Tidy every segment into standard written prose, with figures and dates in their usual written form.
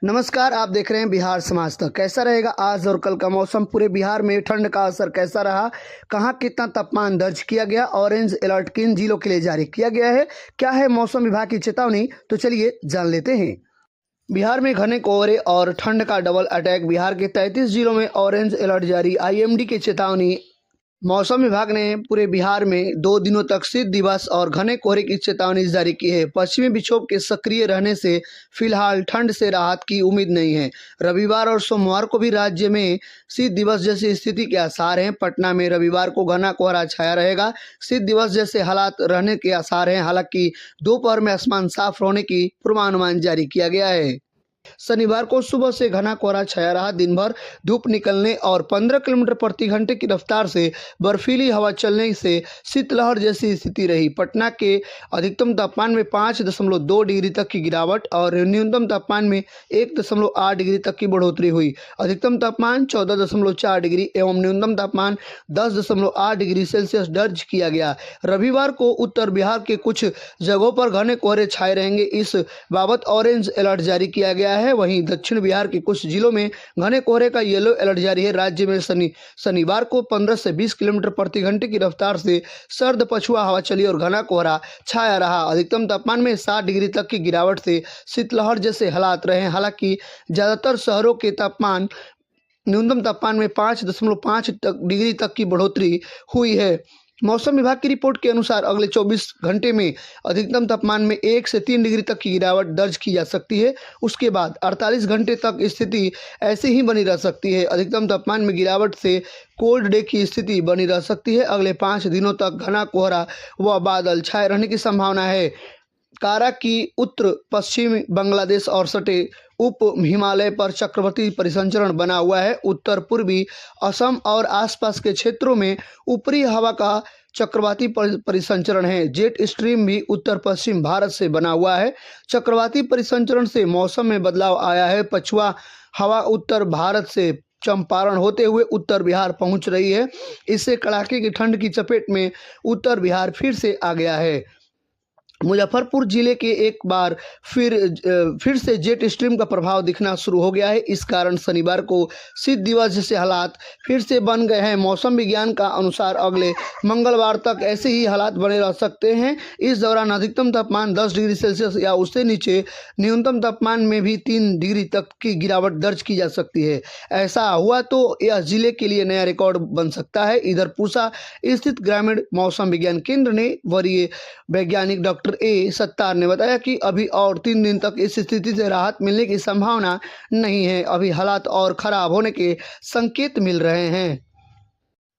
नमस्कार, आप देख रहे हैं बिहार समाज तक। कैसा रहेगा आज और कल का मौसम, पूरे बिहार में ठंड का असर कैसा रहा, कहां कितना तापमान दर्ज किया गया, ऑरेंज अलर्ट किन जिलों के लिए जारी किया गया है, क्या है मौसम विभाग की चेतावनी, तो चलिए जान लेते हैं। बिहार में घने कोहरे और ठंड का डबल अटैक, बिहार के 33 जिलों में ऑरेंज अलर्ट जारी, आईएमडी की चेतावनी। मौसम विभाग ने पूरे बिहार में 2 दिनों तक शीत दिवस और घने कोहरे की चेतावनी जारी की है। पश्चिमी विक्षोभ के सक्रिय रहने से फिलहाल ठंड से राहत की उम्मीद नहीं है। रविवार और सोमवार को भी राज्य में शीत दिवस जैसी स्थिति के आसार हैं। पटना में रविवार को घना कोहरा छाया रहेगा। शीत दिवस जैसे हालात रहने के आसार हैं। हालांकि दोपहर में आसमान साफ होने की पूर्वानुमान जारी किया गया है। शनिवार को सुबह से घना कोहरा छाया रहा। दिन भर धूप निकलने और 15 किलोमीटर प्रति घंटे की रफ्तार से बर्फीली हवा चलने से शीतलहर जैसी स्थिति रही। पटना के अधिकतम तापमान में 5.2 डिग्री तक की गिरावट और न्यूनतम तापमान में 1.8 डिग्री तक की बढ़ोतरी हुई। अधिकतम तापमान 14.4 डिग्री एवं न्यूनतम तापमान 10.8 डिग्री सेल्सियस दर्ज किया गया। रविवार को उत्तर बिहार के कुछ जगहों पर घने कोहरे छाए रहेंगे। इस बाबत ऑरेंज अलर्ट जारी किया गया है। वहीं दक्षिण बिहार के कुछ जिलों में घने कोहरे का येलो अलर्ट जारी है। राज्य में शनिवार को 15 से 20 किलोमीटर प्रति घंटे की रफ्तार से सर्द पछुआ हवा चली और घना कोहरा छाया रहा। अधिकतम तापमान में 7 डिग्री तक की गिरावट से शीतलहर जैसे हालात रहे। हालांकि ज्यादातर शहरों के न्यूनतम तापमान में 5.5 डिग्री तक की बढ़ोतरी हुई है। मौसम विभाग की रिपोर्ट के अनुसार अगले 24 घंटे में अधिकतम तापमान में 1 से 3 डिग्री तक की गिरावट दर्ज की जा सकती है। उसके बाद 48 घंटे तक स्थिति ऐसे ही बनी रह सकती है। अधिकतम तापमान में गिरावट से कोल्ड डे की स्थिति बनी रह सकती है। अगले 5 दिनों तक घना कोहरा व बादल छाए रहने की संभावना है। कारा की उत्तर पश्चिम बांग्लादेश और सटे उप हिमालय पर चक्रवाती परिसंचरण बना हुआ है। उत्तर पूर्वी असम और आसपास के क्षेत्रों में ऊपरी हवा का चक्रवाती परिसंचरण है। जेट स्ट्रीम भी उत्तर पश्चिम भारत से बना हुआ है। चक्रवाती परिसंचरण से मौसम में बदलाव आया है। पछुआ हवा उत्तर भारत से चंपारण होते हुए उत्तर बिहार पहुंच रही है। इससे कड़ाके की ठंड की चपेट में उत्तर बिहार फिर से आ गया है। मुजफ्फरपुर जिले के एक बार फिर से जेट स्ट्रीम का प्रभाव दिखना शुरू हो गया है। इस कारण शनिवार को शीत दिवस जैसे हालात फिर से बन गए हैं। मौसम विज्ञान का अनुसार अगले मंगलवार तक ऐसे ही हालात बने रह सकते हैं। इस दौरान अधिकतम तापमान 10 डिग्री सेल्सियस या उससे नीचे, न्यूनतम तापमान में भी 3 डिग्री तक की गिरावट दर्ज की जा सकती है। ऐसा हुआ तो यह जिले के लिए नया रिकॉर्ड बन सकता है। इधर पूसा स्थित ग्रामीण मौसम विज्ञान केंद्र ने वरीय वैज्ञानिक डॉक्टर ए सत्तार ने बताया कि अभी और 3 दिन तक इस स्थिति से राहत मिलने की संभावना नहीं है। अभी हालात और खराब होने के संकेत मिल रहे हैं।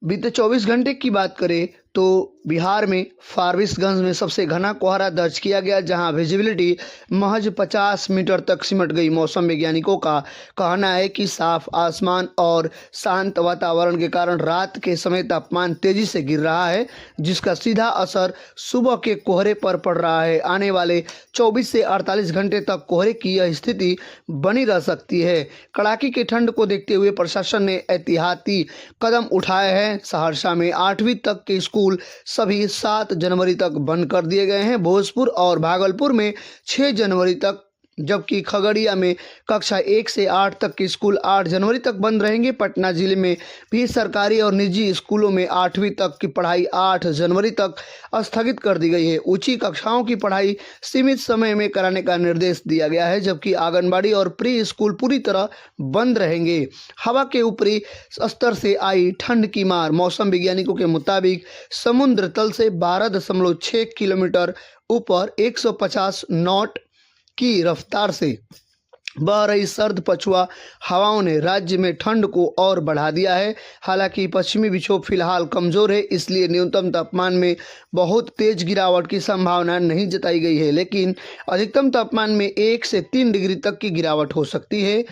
बीते 24 घंटे की बात करें तो बिहार में फारबिसगंज में सबसे घना कोहरा दर्ज किया गया, जहां विजिबिलिटी महज 50 मीटर तक सिमट गई। मौसम वैज्ञानिकों का कहना है कि साफ आसमान और शांत वातावरण के कारण रात के समय तापमान तेजी से गिर रहा है, जिसका सीधा असर सुबह के कोहरे पर पड़ रहा है। आने वाले 24 से 48 घंटे तक कोहरे की यह स्थिति बनी रह सकती है। कड़ाके की ठंड को देखते हुए प्रशासन ने एहतियाती कदम उठाए हैं। सहरसा में 8वीं तक के स्कूल सभी 7 जनवरी तक बंद कर दिए गए हैं। भोजपुर और भागलपुर में 6 जनवरी तक, जबकि खगड़िया में कक्षा 1 से 8 तक के स्कूल 8 जनवरी तक बंद रहेंगे। पटना जिले में भी सरकारी और निजी स्कूलों में 8वीं तक की पढ़ाई 8 जनवरी तक स्थगित कर दी गई है। ऊंची कक्षाओं की पढ़ाई सीमित समय में कराने का निर्देश दिया गया है, जबकि आंगनबाड़ी और प्री स्कूल पूरी तरह बंद रहेंगे। हवा के ऊपरी स्तर से आई ठंड की मार। मौसम वैज्ञानिकों के मुताबिक समुद्र तल से 12.6 किलोमीटर ऊपर 150 नॉट की रफ्तार से बह रही सर्द पछुआ हवाओं ने राज्य में ठंड को और बढ़ा दिया है। हालांकि पश्चिमी विक्षोभ फिलहाल कमजोर है, इसलिए न्यूनतम तापमान में बहुत तेज गिरावट की संभावना नहीं जताई गई है, लेकिन अधिकतम तापमान में 1 से 3 डिग्री तक की गिरावट हो सकती है।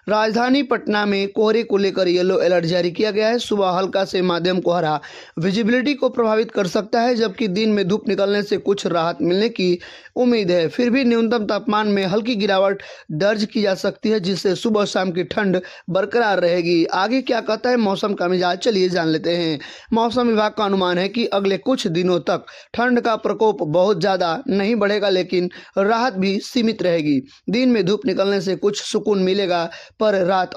राजधानी पटना में कोहरे को लेकर येलो अलर्ट जारी किया गया है। सुबह हल्का से माध्यम कोहरा विजिबिलिटी को प्रभावित कर सकता है, जबकि दिन में धूप निकलने से कुछ राहत मिलने की उम्मीद है। फिर भी न्यूनतम तापमान में हल्की गिरावट दर्ज की जा सकती है, जिससे सुबह शाम की ठंड बरकरार रहेगी। आगे क्या कहता है मौसम का मिजाज, चलिए जान लेते हैं। मौसम विभाग का अनुमान है कि अगले कुछ दिनों तक ठंड का प्रकोप बहुत ज़्यादा नहीं बढ़ेगा, लेकिन राहत भी सीमित रहेगी। दिन में धूप निकलने से कुछ सुकून मिलेगा, पर रात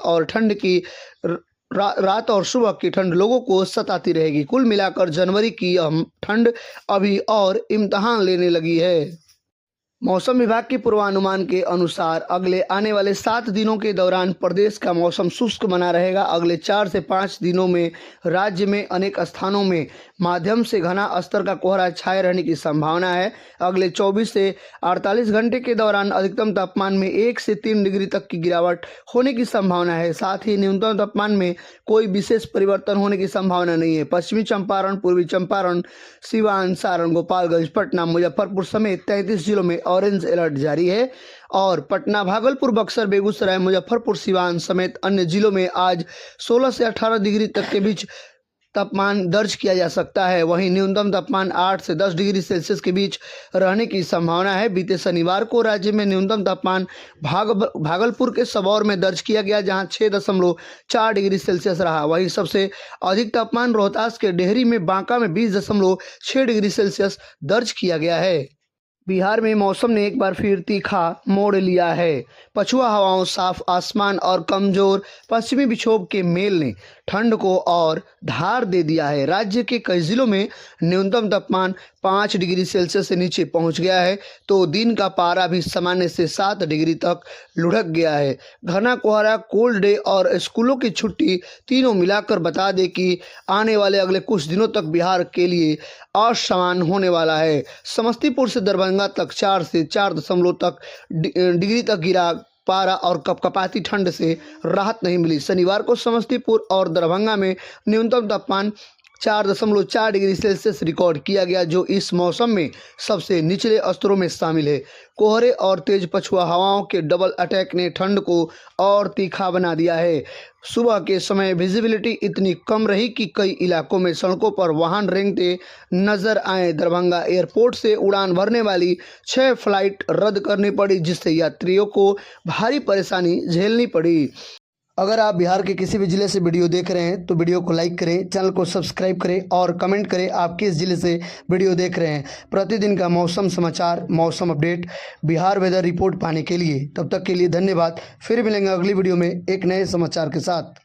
और सुबह की ठंड लोगों को सताती रहेगी। कुल मिलाकर जनवरी की ठंड अभी और इम्तिहान लेने लगी है। मौसम विभाग के पूर्वानुमान के अनुसार अगले आने वाले 7 दिनों के दौरान प्रदेश का मौसम शुष्क बना रहेगा। अगले 4 से 5 दिनों में राज्य में अनेक स्थानों में माध्यम से घना स्तर का कोहरा छाए रहने की संभावना है। अगले 24 से 48 घंटे के दौरान अधिकतम तापमान में 1 से 3 डिग्री तक की गिरावट होने की संभावना है। साथ ही न्यूनतम तापमान में कोई विशेष परिवर्तन होने की संभावना नहीं है। पश्चिमी चंपारण, पूर्वी चंपारण, सिवान, सारण, गोपालगंज, पटना, मुजफ्फरपुर समेत 33 जिलों में ऑरेंज अलर्ट जारी है और पटना, भागलपुर, बक्सर, बेगूसराय, मुजफ्फरपुर, सिवान समेत अन्य जिलों में आज 16 से 18 डिग्री तक के बीच तापमान दर्ज किया जा सकता है। वहीं न्यूनतम तापमान 8 से 10 डिग्री सेल्सियस के बीच रहने की संभावना है। बीते शनिवार को राज्य में न्यूनतम तापमान भागलपुर के सबौर में दर्ज किया गया, जहां 6.4 डिग्री सेल्सियस रहा। वहीं सबसे अधिक तापमान रोहतास के डेहरी में, बांका में 20.6 डिग्री सेल्सियस दर्ज किया गया है। बिहार में मौसम ने एक बार फिर तीखा मोड़ लिया है। पछुआ हवाओं, साफ आसमान और कमजोर पश्चिमी विक्षोभ के मेल ने ठंड को और धार दे दिया है। राज्य के कई जिलों में न्यूनतम तापमान 5 डिग्री सेल्सियस से नीचे पहुंच गया है, तो दिन का पारा भी सामान्य से 7 डिग्री तक लुढ़क गया है। घना कोहरा, कोल्ड डे और स्कूलों की छुट्टी तीनों मिलाकर बता दें कि आने वाले अगले कुछ दिनों तक बिहार के लिए असामान्य होने वाला है। समस्तीपुर से दरभंगा तक 4 से 4 डिग्री तक गिरा पारा और कपकपाती ठंड से राहत नहीं मिली। शनिवार को समस्तीपुर और दरभंगा में न्यूनतम तापमान 4.4 डिग्री सेल्सियस रिकॉर्ड किया गया, जो इस मौसम में सबसे निचले स्तरों में शामिल है। कोहरे और तेज पछुआ हवाओं के डबल अटैक ने ठंड को और तीखा बना दिया है। सुबह के समय विजिबिलिटी इतनी कम रही कि कई इलाकों में सड़कों पर वाहन रेंगते नजर आए। दरभंगा एयरपोर्ट से उड़ान भरने वाली 6 फ्लाइट रद्द करनी पड़ी, जिससे यात्रियों को भारी परेशानी झेलनी पड़ी। अगर आप बिहार के किसी भी ज़िले से वीडियो देख रहे हैं तो वीडियो को लाइक करें, चैनल को सब्सक्राइब करें और कमेंट करें आप किस ज़िले से वीडियो देख रहे हैं। प्रतिदिन का मौसम समाचार, मौसम अपडेट, बिहार वेदर रिपोर्ट पाने के लिए तब तक के लिए धन्यवाद। फिर मिलेंगे अगली वीडियो में एक नए समाचार के साथ।